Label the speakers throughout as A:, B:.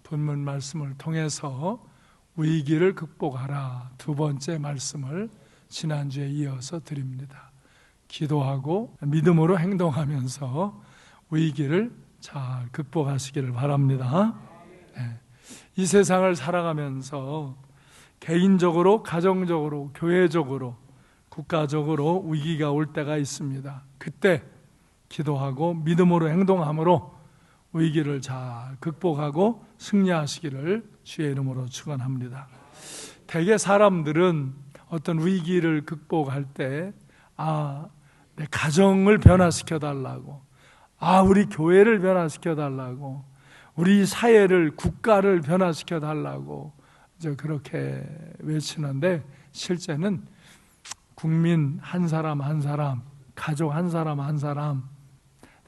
A: 본문 말씀을 통해서 위기를 극복하라, 두 번째 말씀을 지난주에 이어서 드립니다. 기도하고 믿음으로 행동하면서 위기를 잘 극복하시기를 바랍니다. 이 세상을 살아가면서 개인적으로, 가정적으로, 교회적으로, 국가적으로 위기가 올 때가 있습니다. 그때 기도하고 믿음으로 행동함으로 위기를 잘 극복하고 승리하시기를 주의 이름으로 축원합니다. 대개 사람들은 어떤 위기를 극복할 때 내 가정을 변화시켜 달라고, 우리 교회를 변화시켜 달라고, 우리 사회를, 국가를 변화시켜 달라고 그렇게 외치는데, 실제는 국민 한 사람 한 사람, 가족 한 사람 한 사람,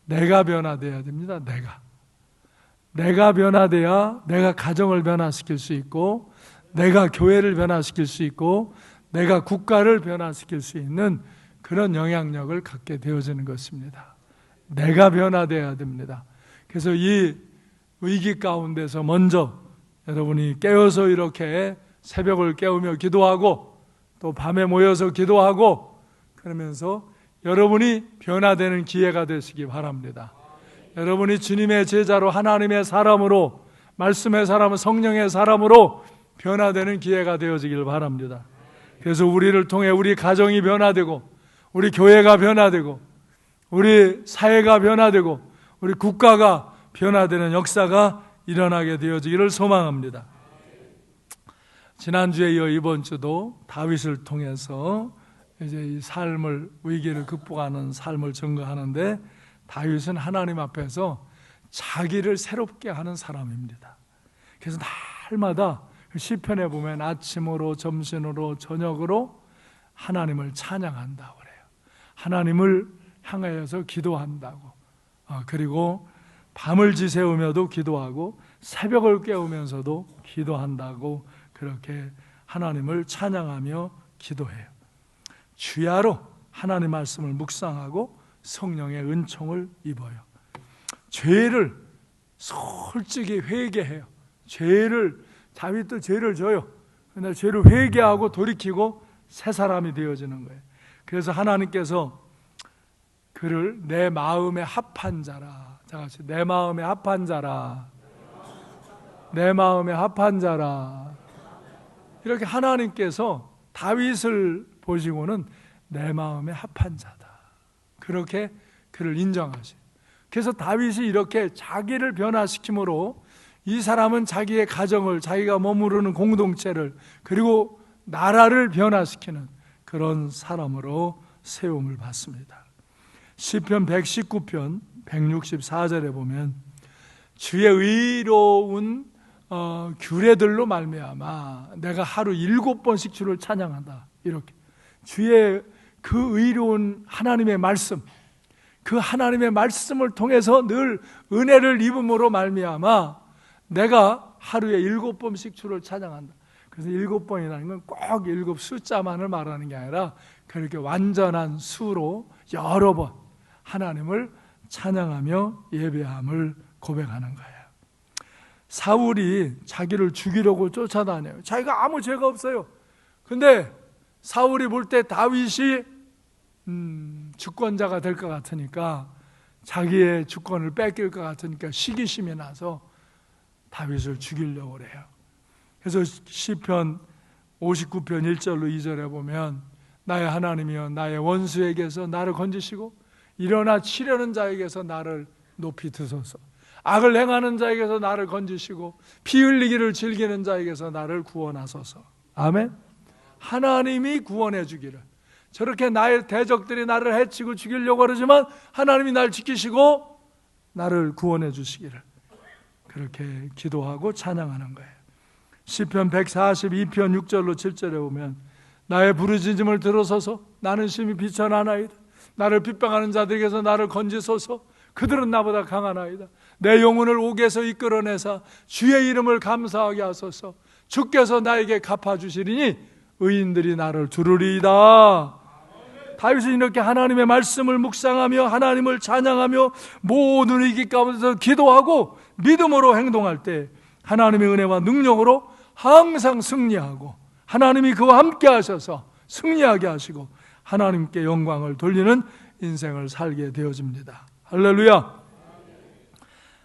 A: 내가 변화돼야 됩니다. 내가 변화돼야 내가 가정을 변화시킬 수 있고, 내가 교회를 변화시킬 수 있고, 내가 국가를 변화시킬 수 있는 그런 영향력을 갖게 되어지는 것입니다. 내가 변화돼야 됩니다. 그래서 이 위기 가운데서 먼저 여러분이 깨어서 이렇게 새벽을 깨우며 기도하고, 또 밤에 모여서 기도하고, 그러면서 여러분이 변화되는 기회가 되시기 바랍니다. 여러분이 주님의 제자로, 하나님의 사람으로, 말씀의 사람, 성령의 사람으로 변화되는 기회가 되어지길 바랍니다. 그래서 우리를 통해 우리 가정이 변화되고, 우리 교회가 변화되고, 우리 사회가 변화되고, 우리 국가가 변화되는 역사가 일어나게 되어지기를 소망합니다. 지난주에 이어 이번 주도 다윗을 통해서 이제 이 삶을, 위기를 극복하는 삶을 증거하는데, 다윗은 하나님 앞에서 자기를 새롭게 하는 사람입니다. 그래서 날마다 시편에 보면 아침으로, 점심으로, 저녁으로 하나님을 찬양한다고 그래요. 하나님을 향하여서 기도한다고. 그리고 밤을 지새우며도 기도하고, 새벽을 깨우면서도 기도한다고, 그렇게 하나님을 찬양하며 기도해요. 주야로 하나님 말씀을 묵상하고 성령의 은총을 입어요. 죄를 솔직히 회개해요. 다윗도 죄를 져요. 그런데 죄를 회개하고 돌이키고 새 사람이 되어지는 거예요. 그래서 하나님께서 그를 내 마음에 합한 자라, 다 같이 내 마음에 합한 자라, 내 마음에 합한 자라, 이렇게 하나님께서 다윗을 보시고는 내 마음에 합한 자다, 그렇게 그를 인정하세요. 그래서 다윗이 이렇게 자기를 변화시킴으로 이 사람은 자기의 가정을, 자기가 머무르는 공동체를, 그리고 나라를 변화시키는 그런 사람으로 세움을 받습니다. 시편 119편 164절에 보면 주의 의로운 규례들로 말미암아 내가 하루 7번씩 주를 찬양한다, 이렇게 주의 그 의로운 하나님의 말씀, 그 하나님의 말씀을 통해서 늘 은혜를 입음으로 말미암아 내가 하루에 7번씩 주를 찬양한다. 그래서 7번이라는 건 꼭 7 숫자만을 말하는 게 아니라 그렇게 완전한 수로 여러 번 하나님을 찬양하며 예배함을 고백하는 거예요. 사울이 자기를 죽이려고 쫓아다녀요. 자기가 아무 죄가 없어요. 근데 사울이 볼 때 다윗이 주권자가 될 것 같으니까, 자기의 주권을 뺏길 것 같으니까 시기심이 나서 다윗을 죽이려고 그래요. 그래서 시편 59편 1절로 2절에 보면 나의 하나님이여 나의 원수에게서 나를 건지시고 일어나 치려는 자에게서 나를 높이 드소서. 악을 행하는 자에게서 나를 건지시고 피 흘리기를 즐기는 자에게서 나를 구원하소서. 아멘. 하나님이 구원해 주기를. 저렇게 나의 대적들이 나를 해치고 죽이려고 그러지만 하나님이 날 지키시고 나를 구원해 주시기를, 그렇게 기도하고 찬양하는 거예요. 시편 142편 6절로 7절에 보면 나의 부르짖음을 들어서서 나는 심히 비천하나이다. 나를 핍박하는 자들에게서 나를 건지소서. 그들은 나보다 강하나이다. 내 영혼을 옥에서 이끌어내사 주의 이름을 감사하게 하소서. 주께서 나에게 갚아주시리니 의인들이 나를 두르리이다. 다윗은 이렇게 하나님의 말씀을 묵상하며 하나님을 찬양하며 모든 위기 가운데서 기도하고 믿음으로 행동할 때 하나님의 은혜와 능력으로 항상 승리하고 하나님이 그와 함께 하셔서 승리하게 하시고 하나님께 영광을 돌리는 인생을 살게 되어집니다. 할렐루야.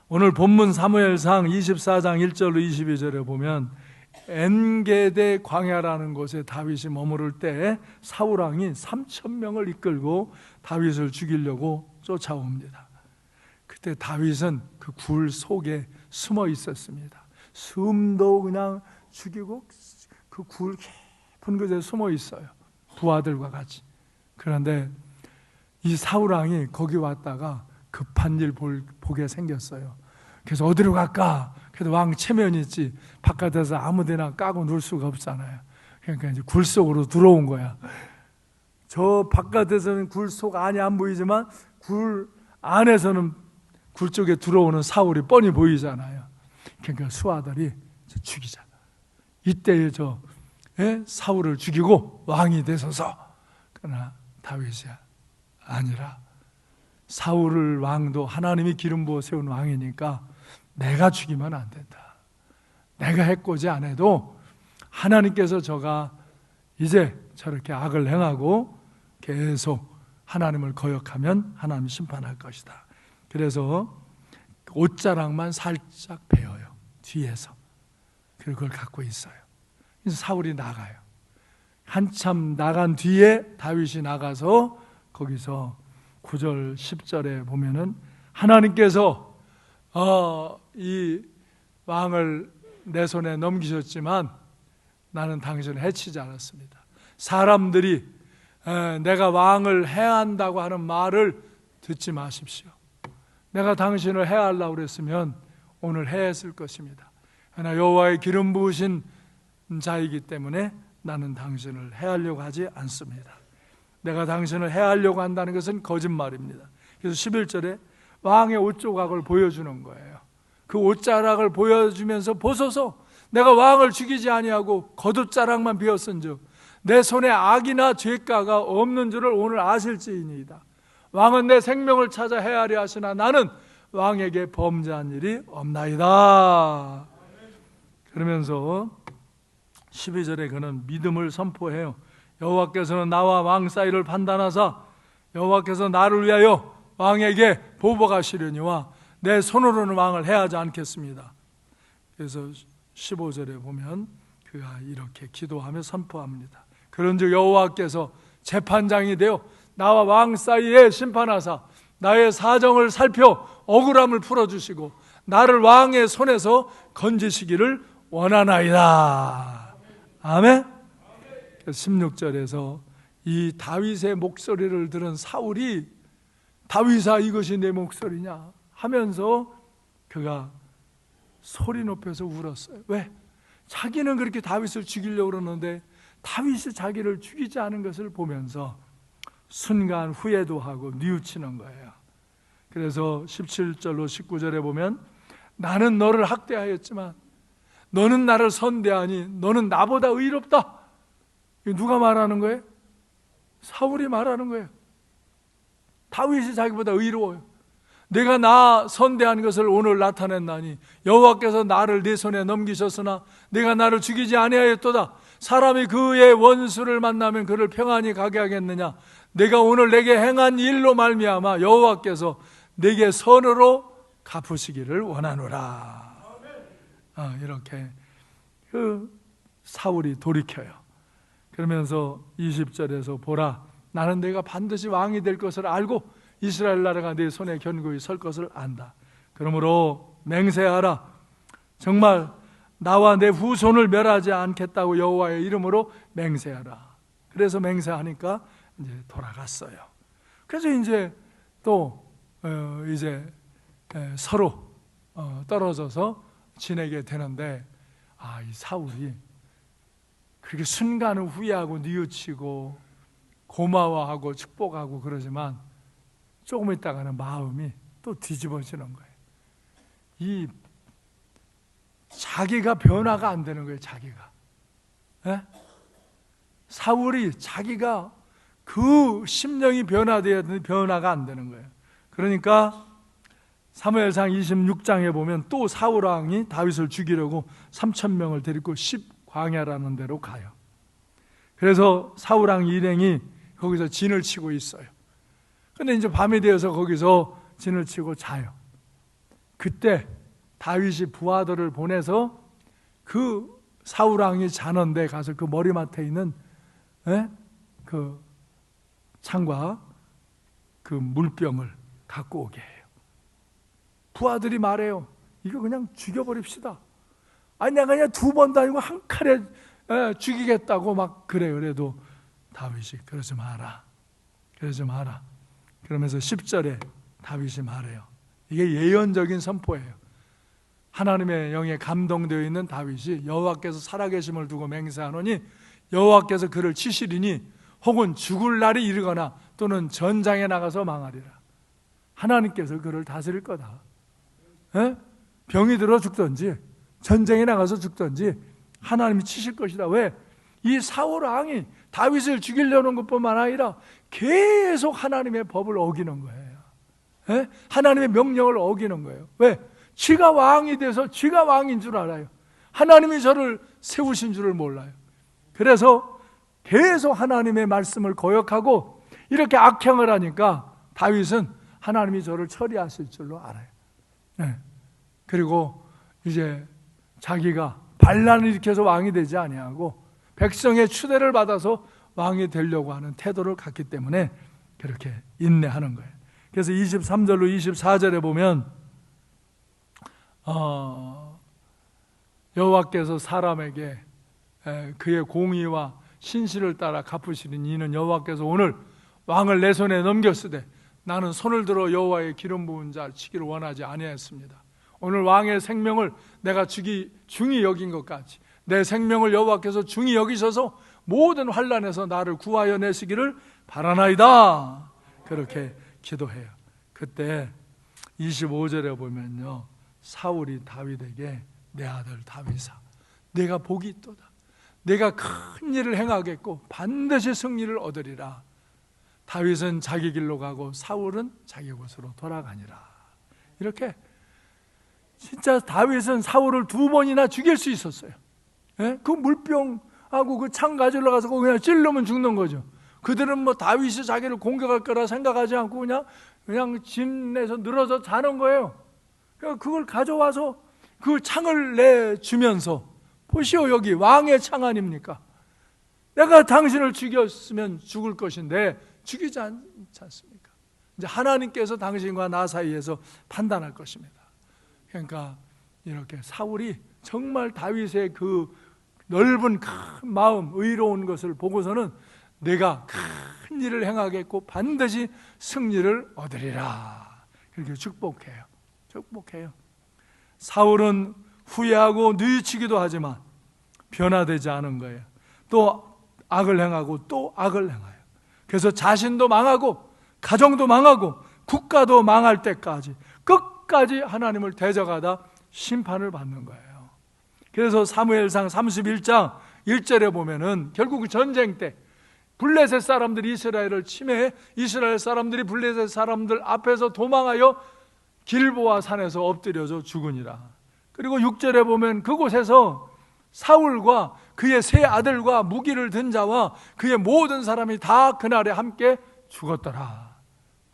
A: 오늘 본문 사무엘상 24장 1절로 22절에 보면 엔게데 광야라는 곳에 다윗이 머무를 때 사울왕이 3,000명을 이끌고 다윗을 죽이려고 쫓아옵니다. 그때 다윗은 그 굴 속에 숨어 있었습니다. 숨도 그냥 죽이고 그 굴 깊은 곳에 숨어 있어요. 부하들과 같이. 그런데 이 사울왕이 거기 왔다가 급한 일 보게 생겼어요. 그래서 어디로 갈까? 그래도 왕 체면이 있지 바깥에서 아무데나 까고 놀 수가 없잖아요. 그러니까 이제 굴 속으로 들어온 거야. 저 바깥에서는 굴 속 안이 안 보이지만 굴 안에서는 굴 쪽에 들어오는 사울이 뻔히 보이잖아요. 그러니까 수하들이 죽이자. 이때에 사울을 죽이고 왕이 되소서. 그러나 다윗이 아니라 사울을 왕도 하나님이 기름 부어 세운 왕이니까 내가 죽이면 안 된다. 내가 해코지 안 해도 하나님께서 저가 이제 저렇게 악을 행하고 계속 하나님을 거역하면 하나님이 심판할 것이다. 그래서 옷자락만 살짝 베어요. 뒤에서. 그리고 그걸 갖고 있어요. 그래서 사울이 나가요. 한참 나간 뒤에 다윗이 나가서 거기서 9절 10절에 보면은 하나님께서 이 왕을 내 손에 넘기셨지만 나는 당신을 해치지 않았습니다. 사람들이 내가 왕을 해한다고 하는 말을 듣지 마십시오. 내가 당신을 해하려고 그랬으면 오늘 해했을 것입니다. 그러나 여호와의 기름 부으신 자이기 때문에 나는 당신을 해하려고 하지 않습니다. 내가 당신을 해하려고 한다는 것은 거짓말입니다. 그래서 11절에 왕의 옷조각을 보여주는 거예요. 그 옷자락을 보여주면서 보소서 내가 왕을 죽이지 아니하고 겉옷자락만 비었은즉 내 손에 악이나 죄가가 없는 줄을 오늘 아실지이니이다. 왕은 내 생명을 찾아 해하려 하시나 나는 왕에게 범죄한 일이 없나이다. 그러면서 12절에 그는 믿음을 선포해요. 여호와께서는 나와 왕 사이를 판단하사 여호와께서 나를 위하여 왕에게 보복하시려니와 내 손으로는 왕을 해하지 않겠습니다. 그래서 15절에 보면 그가 이렇게 기도하며 선포합니다. 그런즉 여호와께서 재판장이 되어 나와 왕 사이에 심판하사 나의 사정을 살펴 억울함을 풀어주시고 나를 왕의 손에서 건지시기를 원하나이다. 아멘. 16절에서 이 다윗의 목소리를 들은 사울이 다윗아 이것이 내 목소리냐 하면서 그가 소리 높여서 울었어요. 왜? 자기는 그렇게 다윗을 죽이려고 그러는데 다윗이 자기를 죽이지 않은 것을 보면서 순간 후회도 하고 뉘우치는 거예요. 그래서 17절로 19절에 보면 나는 너를 학대하였지만 너는 나를 선대하니 너는 나보다 의롭다. 누가 말하는 거예요? 사울이 말하는 거예요. 다윗이 자기보다 의로워요. 내가 나 선대한 것을 오늘 나타냈나니 여호와께서 나를 네 손에 넘기셨으나 내가 나를 죽이지 아니하였도다. 사람이 그의 원수를 만나면 그를 평안히 가게 하겠느냐. 내가 오늘 내게 행한 일로 말미암아 여호와께서 내게 선으로 갚으시기를 원하노라. 이렇게 그 사울이 돌이켜요. 그러면서 20절에서 보라 나는 내가 반드시 왕이 될 것을 알고 이스라엘 나라가 내 손에 견고히 설 것을 안다. 그러므로 맹세하라. 정말 나와 내 후손을 멸하지 않겠다고 여호와의 이름으로 맹세하라. 그래서 맹세하니까 이제 돌아갔어요. 그래서 이제 또 이제 서로 떨어져서 지내게 되는데 이 사울이 그렇게 순간은 후회하고 뉘우치고 고마워하고 축복하고 그러지만 조금 있다가는 마음이 또 뒤집어지는 거예요. 이 자기가 변화가 안 되는 거예요. 자기가 사울이 자기가 그 심령이 변화되어야 되는데 변화가 안 되는 거예요. 그러니까 사무엘상 26장에 보면 또 사울 왕이 다윗을 죽이려고 3,000명을 데리고 10광야라는 데로 가요. 그래서 사울 왕 일행이 거기서 진을 치고 있어요. 근데 이제 밤이 되어서 거기서 진을 치고 자요. 그때 다윗이 부하들을 보내서 그 사울 왕이 자는 데 가서 그 머리맡에 있는 그 창과 그 물병을 갖고 오게 해요. 부하들이 말해요. 이거 그냥 죽여버립시다. 아니 내가 그냥 2번도 아니고 한 칼에 죽이겠다고 막 그래요. 그래도 다윗이 그러지 마라. 그러면서 10절에 다윗이 말해요. 이게 예언적인 선포예요. 하나님의 영에 감동되어 있는 다윗이 여호와께서 살아계심을 두고 맹세하노니 여호와께서 그를 치시리니 혹은 죽을 날이 이르거나 또는 전장에 나가서 망하리라. 하나님께서 그를 다스릴 거다. 병이 들어 죽든지 전쟁에 나가서 죽든지 하나님이 치실 것이다. 왜? 이 사울 왕이 다윗을 죽이려는 것뿐만 아니라 계속 하나님의 법을 어기는 거예요. 하나님의 명령을 어기는 거예요. 왜? 지가 왕이 돼서 지가 왕인 줄 알아요. 하나님이 저를 세우신 줄을 몰라요. 그래서 계속 하나님의 말씀을 거역하고 이렇게 악행을 하니까 다윗은 하나님이 저를 처리하실 줄로 알아요. 그리고 이제 자기가 반란을 일으켜서 왕이 되지 아니하고 백성의 추대를 받아서 왕이 되려고 하는 태도를 갖기 때문에 그렇게 인내하는 거예요. 그래서 23절로 24절에 보면 여호와께서 사람에게 그의 공의와 신실을 따라 갚으시는 이는 여호와께서 오늘 왕을 내 손에 넘겼으되 나는 손을 들어 여호와의 기름 부은 자를 치기를 원하지 아니하였습니다. 오늘 왕의 생명을 내가 중히 여긴 것 같이 내 생명을 여호와께서 중히 여기셔서 모든 환난에서 나를 구하여 내시기를 바라나이다. 그렇게 기도해요. 그때 25절에 보면요, 사울이 다윗에게 내 아들 다윗아, 내가 복이 있도다. 내가 큰 일을 행하겠고 반드시 승리를 얻으리라. 다윗은 자기 길로 가고 사울은 자기 곳으로 돌아가니라. 이렇게 진짜 다윗은 사울을 2번이나 죽일 수 있었어요. 그 물병하고 그 창 가지러 가서 그냥 찔르면 죽는 거죠. 그들은 뭐 다윗이 자기를 공격할 거라 생각하지 않고 그냥 진에서 늘어서 자는 거예요. 그걸 가져와서 그 창을 내주면서 보시오, 여기 왕의 창 아닙니까? 내가 당신을 죽였으면 죽을 것인데 죽이지 않지 않습니까? 이제 하나님께서 당신과 나 사이에서 판단할 것입니다. 그러니까 이렇게 사울이 정말 다윗의 그 넓은 큰 마음, 의로운 것을 보고서는 내가 큰 일을 행하겠고 반드시 승리를 얻으리라. 그렇게 축복해요. 사울은 후회하고 뉘우치기도 하지만 변화되지 않은 거예요. 또 악을 행하고 또 악을 행해요. 그래서 자신도 망하고 가정도 망하고 국가도 망할 때까지 끝까지 하나님을 대적하다 심판을 받는 거예요. 그래서 사무엘상 31장 1절에 보면은 결국 전쟁 때 블레셋 사람들이 이스라엘을 침해해 이스라엘 사람들이 블레셋 사람들 앞에서 도망하여 길보아 산에서 엎드려져 죽으니라. 그리고 6절에 보면 그곳에서 사울과 그의 세 아들과 무기를 든 자와 그의 모든 사람이 다 그날에 함께 죽었더라.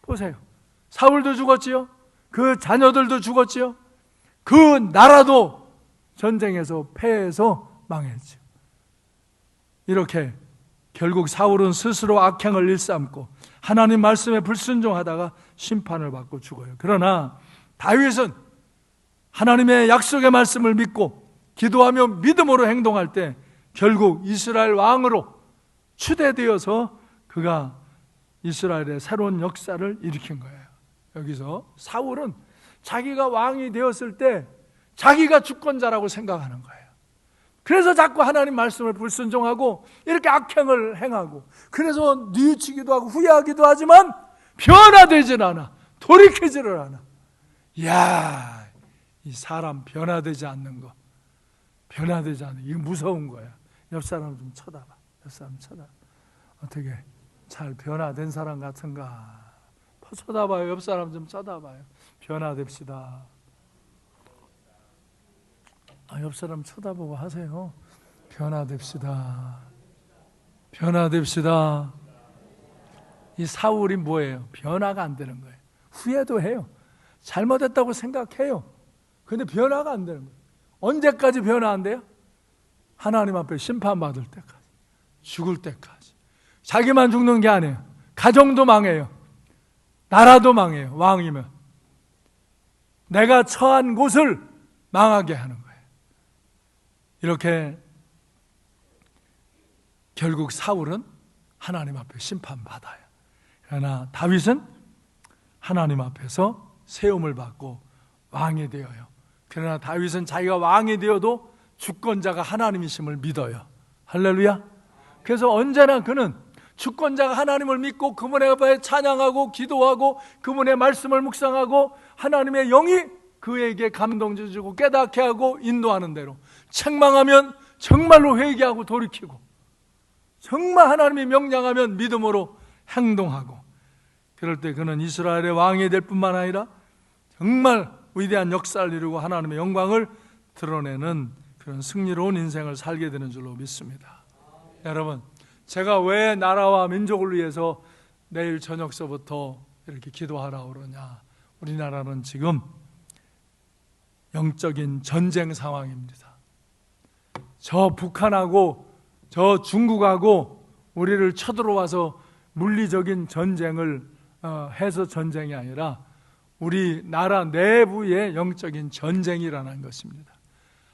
A: 보세요. 사울도 죽었지요. 그 자녀들도 죽었지요. 그 나라도 전쟁에서 패해서 망했지요. 이렇게 결국 사울은 스스로 악행을 일삼고 하나님 말씀에 불순종하다가 심판을 받고 죽어요. 그러나 다윗은 하나님의 약속의 말씀을 믿고 기도하며 믿음으로 행동할 때 결국 이스라엘 왕으로 추대되어서 그가 이스라엘의 새로운 역사를 일으킨 거예요. 여기서 사울은 자기가 왕이 되었을 때 자기가 주권자라고 생각하는 거예요. 그래서 자꾸 하나님 말씀을 불순종하고 이렇게 악행을 행하고 그래서 뉘우치기도 하고 후회하기도 하지만 변화되질 않아. 돌이키지를 않아. 이야, 이 사람 변화되지 않는 거, 변화되지 않는 이거 무서운 거야. 옆 사람 좀 쳐다봐. 옆 사람 쳐다봐. 어떻게 잘 변화된 사람 같은가? 쳐다봐요. 옆 사람 좀 쳐다봐요. 변화됩시다. 옆 사람 쳐다보고 하세요. 변화됩시다. 변화됩시다. 이 사울이 뭐예요? 변화가 안 되는 거예요. 후회도 해요. 잘못했다고 생각해요. 근데 변화가 안 되는 거예요. 언제까지 변화 안 돼요? 하나님 앞에 심판받을 때까지, 죽을 때까지. 자기만 죽는 게 아니에요. 가정도 망해요. 나라도 망해요. 왕이면 내가 처한 곳을 망하게 하는 거예요. 이렇게 결국 사울은 하나님 앞에 심판받아요. 그러나 다윗은 하나님 앞에서 세움을 받고 왕이 되어요. 그러나 다윗은 자기가 왕이 되어도 주권자가 하나님이심을 믿어요. 할렐루야. 그래서 언제나 그는 주권자가 하나님을 믿고 그분의 앞에 찬양하고 기도하고 그분의 말씀을 묵상하고 하나님의 영이 그에게 감동 주시고 깨닫게 하고 인도하는 대로, 책망하면 정말로 회개하고 돌이키고, 정말 하나님이 명령하면 믿음으로 행동하고, 그럴 때 그는 이스라엘의 왕이 될 뿐만 아니라 정말 위대한 역사를 이루고 하나님의 영광을 드러내는 그런 승리로운 인생을 살게 되는 줄로 믿습니다. 여러분, 제가 왜 나라와 민족을 위해서 내일 저녁서부터 이렇게 기도하라고 그러냐? 우리나라는 지금 영적인 전쟁 상황입니다. 저 북한하고 저 중국하고 우리를 쳐들어와서 물리적인 전쟁을 해서 전쟁이 아니라 우리 나라 내부의 영적인 전쟁이라는 것입니다.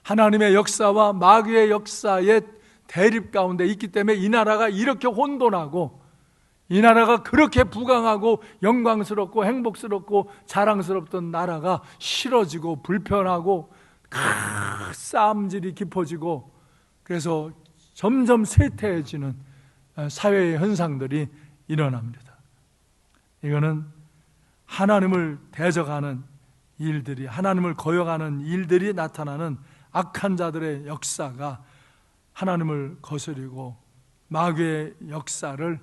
A: 하나님의 역사와 마귀의 역사의 대립 가운데 있기 때문에 이 나라가 이렇게 혼돈하고, 이 나라가 그렇게 부강하고 영광스럽고 행복스럽고 자랑스럽던 나라가 싫어지고 불편하고 싸움질이 깊어지고, 그래서 점점 쇠퇴해지는 사회의 현상들이 일어납니다. 이거는 하나님을 대적하는 일들이, 하나님을 거역하는 일들이 나타나는 악한 자들의 역사가 하나님을 거스리고 마귀의 역사를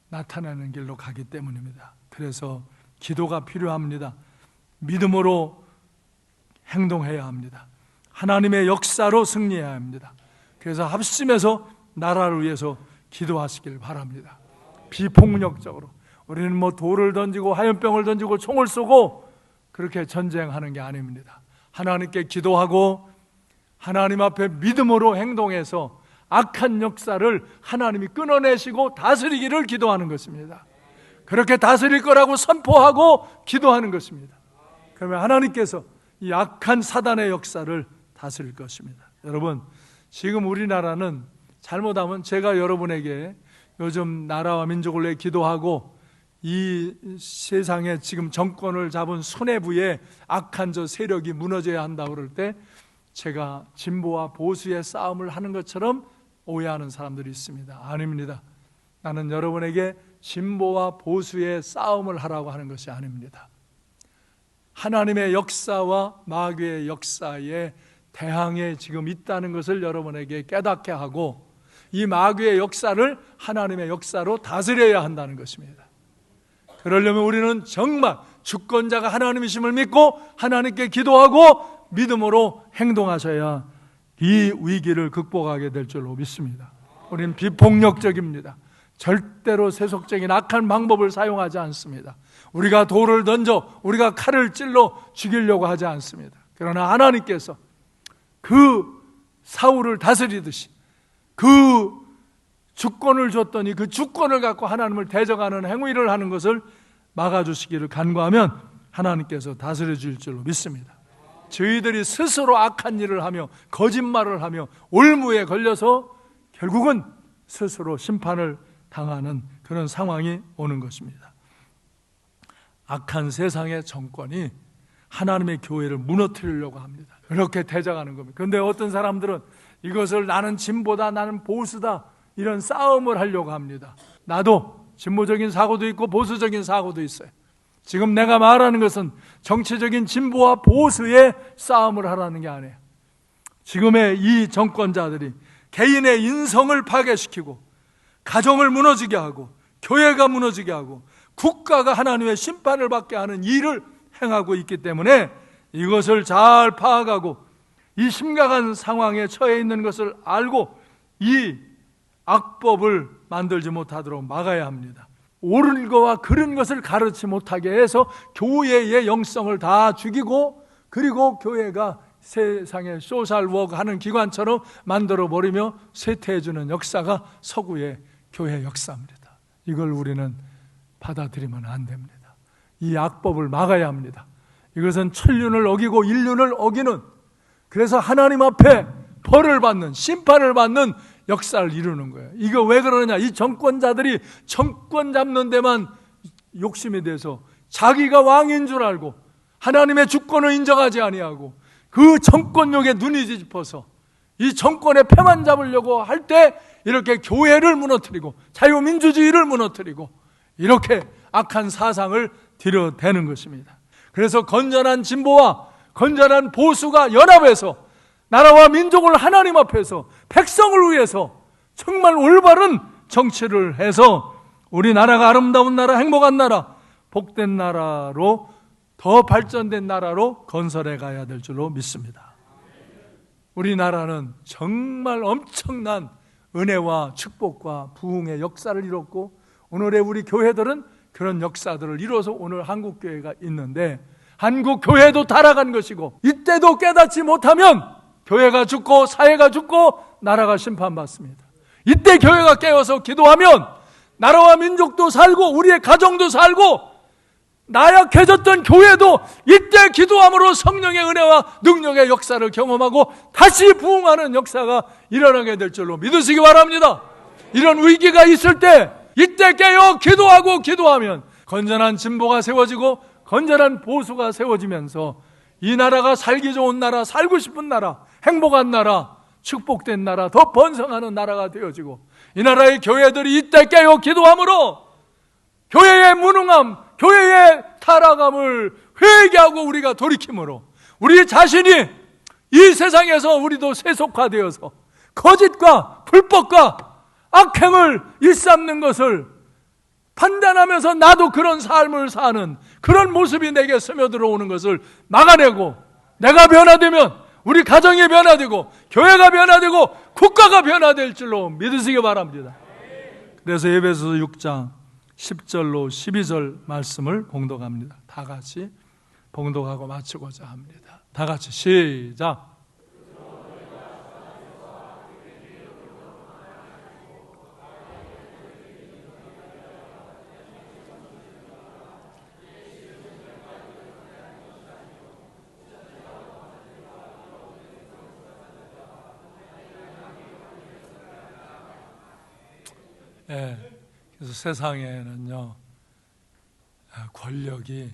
A: 나타내는 길로 가기 때문입니다. 그래서 기도가 필요합니다. 믿음으로 행동해야 합니다. 하나님의 역사로 승리해야 합니다. 그래서 합심해서 나라를 위해서 기도하시길 바랍니다. 비폭력적으로 우리는 돌을 던지고 화염병을 던지고 총을 쏘고 그렇게 전쟁하는 게 아닙니다. 하나님께 기도하고 하나님 앞에 믿음으로 행동해서 악한 역사를 하나님이 끊어내시고 다스리기를 기도하는 것입니다. 그렇게 다스릴 거라고 선포하고 기도하는 것입니다. 그러면 하나님께서 이 악한 사단의 역사를 다스릴 것입니다. 여러분, 지금 우리나라는 잘못하면 제가 여러분에게 요즘 나라와 민족을 위해 기도하고 이 세상에 지금 정권을 잡은 수뇌부의 악한 저 세력이 무너져야 한다고 그럴 때 제가 진보와 보수의 싸움을 하는 것처럼 오해하는 사람들이 있습니다. 아닙니다. 나는 여러분에게 진보와 보수의 싸움을 하라고 하는 것이 아닙니다. 하나님의 역사와 마귀의 역사에 대항에 지금 있다는 것을 여러분에게 깨닫게 하고 이 마귀의 역사를 하나님의 역사로 다스려야 한다는 것입니다. 그러려면 우리는 정말 주권자가 하나님이심을 믿고 하나님께 기도하고 믿음으로 행동하셔야 이 위기를 극복하게 될 줄로 믿습니다. 우리는 비폭력적입니다. 절대로 세속적인 악한 방법을 사용하지 않습니다. 우리가 돌을 던져 우리가 칼을 찔러 죽이려고 하지 않습니다. 그러나 하나님께서 그 사울을 다스리듯이 그 주권을 줬더니 그 주권을 갖고 하나님을 대적하는 행위를 하는 것을 막아주시기를 간구하면 하나님께서 다스려 주실 줄로 믿습니다. 저희들이 스스로 악한 일을 하며 거짓말을 하며 올무에 걸려서 결국은 스스로 심판을 당하는 그런 상황이 오는 것입니다. 악한 세상의 정권이 하나님의 교회를 무너뜨리려고 합니다. 그렇게 대적하는 겁니다. 그런데 어떤 사람들은 이것을 나는 진보다 나는 보수다 이런 싸움을 하려고 합니다. 나도 진보적인 사고도 있고 보수적인 사고도 있어요. 지금 내가 말하는 것은 정치적인 진보와 보수의 싸움을 하라는 게 아니에요. 지금의 이 정권자들이 개인의 인성을 파괴시키고 가정을 무너지게 하고 교회가 무너지게 하고 국가가 하나님의 심판을 받게 하는 일을 행하고 있기 때문에 이것을 잘 파악하고 이 심각한 상황에 처해 있는 것을 알고 이 악법을 만들지 못하도록 막아야 합니다. 옳은 거와 그른 것을 가르치 못하게 해서 교회의 영성을 다 죽이고, 그리고 교회가 세상에 소셜워크 하는 기관처럼 만들어버리며 쇠퇴해주는 역사가 서구의 교회 역사입니다. 이걸 우리는 받아들이면 안 됩니다. 이 악법을 막아야 합니다. 이것은 천륜을 어기고 인륜을 어기는, 그래서 하나님 앞에 벌을 받는, 심판을 받는 역사를 이루는 거예요. 이거 왜 그러냐? 이 정권자들이 정권 잡는 데만 욕심이 돼서 자기가 왕인 줄 알고 하나님의 주권을 인정하지 아니하고 그 정권욕에 눈이 뒤집어서 이 정권의 패만 잡으려고 할 때 이렇게 교회를 무너뜨리고 자유민주주의를 무너뜨리고 이렇게 악한 사상을 들여대는 것입니다. 그래서 건전한 진보와 건전한 보수가 연합해서 나라와 민족을 하나님 앞에서 백성을 위해서 정말 올바른 정치를 해서 우리나라가 아름다운 나라, 행복한 나라, 복된 나라로, 더 발전된 나라로 건설해 가야 될 줄로 믿습니다. 우리나라는 정말 엄청난 은혜와 축복과 부흥의 역사를 이뤘고 오늘의 우리 교회들은 그런 역사들을 이뤄서 오늘 한국교회가 있는데, 한국교회도 타락한 것이고 이때도 깨닫지 못하면 교회가 죽고 사회가 죽고 나라가 심판받습니다. 이때 교회가 깨어서 기도하면 나라와 민족도 살고 우리의 가정도 살고 나약해졌던 교회도 이때 기도함으로 성령의 은혜와 능력의 역사를 경험하고 다시 부흥하는 역사가 일어나게 될 줄로 믿으시기 바랍니다. 이런 위기가 있을 때 이때 깨어 기도하고 기도하면 건전한 진보가 세워지고 건전한 보수가 세워지면서 이 나라가 살기 좋은 나라, 살고 싶은 나라, 행복한 나라, 축복된 나라, 더 번성하는 나라가 되어지고 이 나라의 교회들이 이때 깨어 기도함으로 교회의 무능함, 교회의 타락함을 회개하고 우리가 돌이킴으로 우리 자신이 이 세상에서 우리도 세속화되어서 거짓과 불법과 악행을 일삼는 것을 판단하면서 나도 그런 삶을 사는 그런 모습이 내게 스며들어오는 것을 막아내고 내가 변화되면 우리 가정이 변화되고 교회가 변화되고 국가가 변화될 줄로 믿으시기 바랍니다. 그래서 에베소서 6장 10절로 12절 말씀을 봉독합니다. 다 같이 봉독하고 마치고자 합니다. 다 같이 시작. 그래서 세상에는요 권력이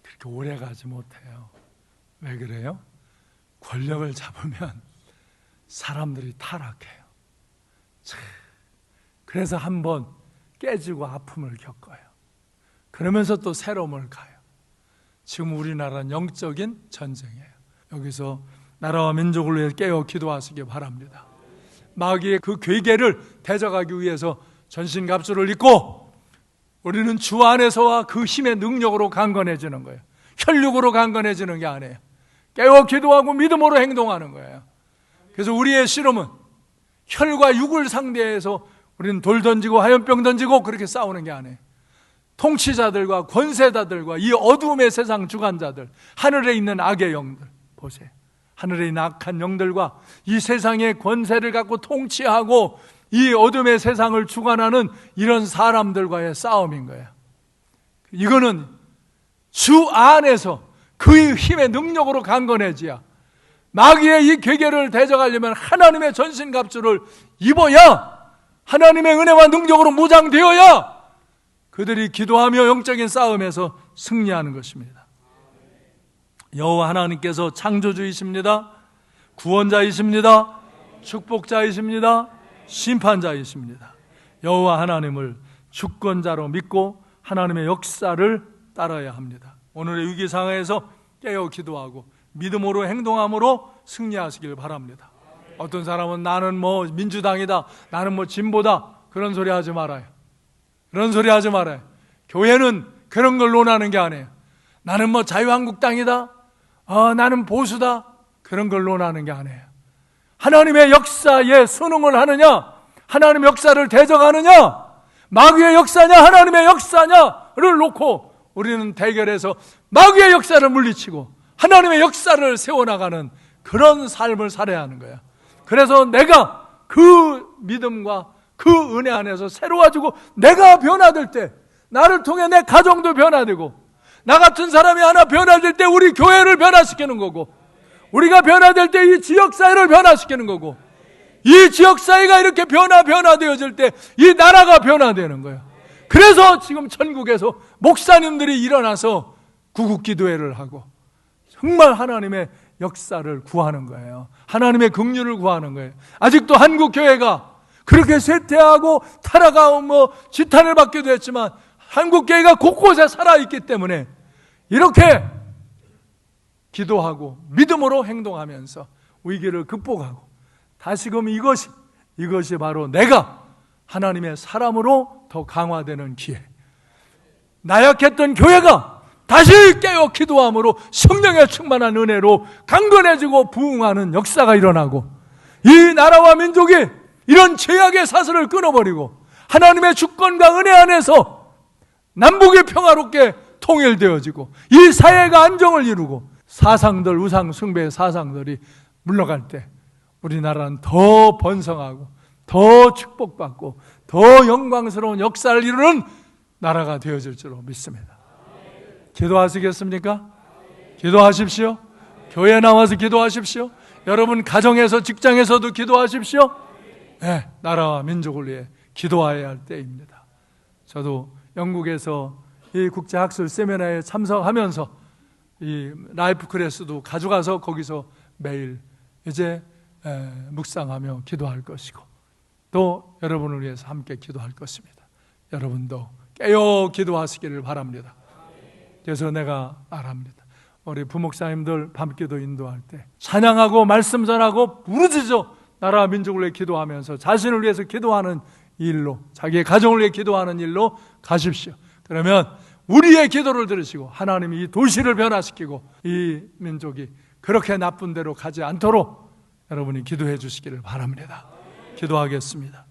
A: 그렇게 오래 가지 못해요. 왜 그래요? 권력을 잡으면 사람들이 타락해요. 그래서 한번 깨지고 아픔을 겪어요. 그러면서 또 새로움을 가요. 지금 우리나라는 영적인 전쟁이에요. 여기서 나라와 민족을 위해 깨어 기도하시기 바랍니다. 마귀의 그 괴계를 대적하기 위해서 전신갑주를 입고 우리는 주 안에서와 그 힘의 능력으로 강건해지는 거예요. 혈육으로 강건해지는 게 아니에요. 깨어 기도하고 믿음으로 행동하는 거예요. 그래서 우리의 씨름은 혈과 육을 상대해서 우리는 돌 던지고 화염병 던지고 그렇게 싸우는 게 아니에요. 통치자들과 권세자들과 이 어두움의 세상 주관자들, 하늘에 있는 악의 영들 보세요. 하늘에 있는 악한 영들과 이 세상의 권세를 갖고 통치하고 이 어둠의 세상을 주관하는 이런 사람들과의 싸움인 거예요. 이거는 주 안에서 그의 힘의 능력으로 강건해져야, 마귀의 이 괴계를 대적하려면 하나님의 전신갑주를 입어야, 하나님의 은혜와 능력으로 무장되어야 그들이 기도하며 영적인 싸움에서 승리하는 것입니다. 여호와 하나님께서 창조주이십니다. 구원자이십니다. 축복자이십니다. 심판자이십니다. 여호와 하나님을 주권자로 믿고 하나님의 역사를 따라야 합니다. 오늘의 위기 상황에서 깨어 기도하고 믿음으로 행동함으로 승리하시길 바랍니다. 어떤 사람은 나는 뭐 민주당이다, 나는 뭐 진보다, 그런 소리 하지 말아요. 그런 소리 하지 말아요. 교회는 그런 걸 논하는 게 아니에요. 나는 뭐 자유한국당이다, 나는 보수다, 그런 걸 논하는 게 아니에요. 하나님의 역사에 순응을 하느냐, 하나님의 역사를 대적하느냐, 마귀의 역사냐 하나님의 역사냐를 놓고 우리는 대결해서 마귀의 역사를 물리치고 하나님의 역사를 세워나가는 그런 삶을 살아야 하는 거야. 그래서 내가 그 믿음과 그 은혜 안에서 새로워지고 내가 변화될 때 나를 통해 내 가정도 변화되고 나 같은 사람이 하나 변화될 때 우리 교회를 변화시키는 거고, 우리가 변화될 때 이 지역사회를 변화시키는 거고, 이 지역사회가 이렇게 변화되어질 때 이 나라가 변화되는 거예요. 그래서 지금 전국에서 목사님들이 일어나서 구국기도회를 하고 정말 하나님의 역사를 구하는 거예요. 하나님의 긍휼을 구하는 거예요. 아직도 한국교회가 그렇게 쇠퇴하고 타락하고 지탄을 받기도 했지만 한국교회가 곳곳에 살아있기 때문에 이렇게 기도하고 믿음으로 행동하면서 위기를 극복하고 다시금 이것이 바로 내가 하나님의 사람으로 더 강화되는 기회, 나약했던 교회가 다시 깨어 기도함으로 성령의 충만한 은혜로 강건해지고 부흥하는 역사가 일어나고 이 나라와 민족이 이런 죄악의 사슬을 끊어버리고 하나님의 주권과 은혜 안에서 남북이 평화롭게 통일되어지고 이 사회가 안정을 이루고 사상들, 우상 숭배의 사상들이 물러갈 때 우리나라는 더 번성하고 더 축복받고 더 영광스러운 역사를 이루는 나라가 되어질 줄로 믿습니다. 기도하시겠습니까? 기도하십시오. 교회에 나와서 기도하십시오. 여러분 가정에서 직장에서도 기도하십시오. 네, 나라와 민족을 위해 기도해야 할 때입니다. 저도 영국에서 이 국제학술 세미나에 참석하면서 이 라이프 크레스도 가져가서 거기서 매일 이제 묵상하며 기도할 것이고 또 여러분을 위해서 함께 기도할 것입니다. 여러분도 깨어 기도하시기를 바랍니다. 그래서 내가 말합니다. 우리 부목사님들 밤기도 인도할 때 찬양하고 말씀 전하고 부르짖어 나라와 민족을 위해 기도하면서 자신을 위해서 기도하는 일로, 자기의 가정을 위해 기도하는 일로 가십시오. 그러면 우리의 기도를 들으시고 하나님이 이 도시를 변화시키고 이 민족이 그렇게 나쁜 데로 가지 않도록 여러분이 기도해 주시기를 바랍니다. 기도하겠습니다.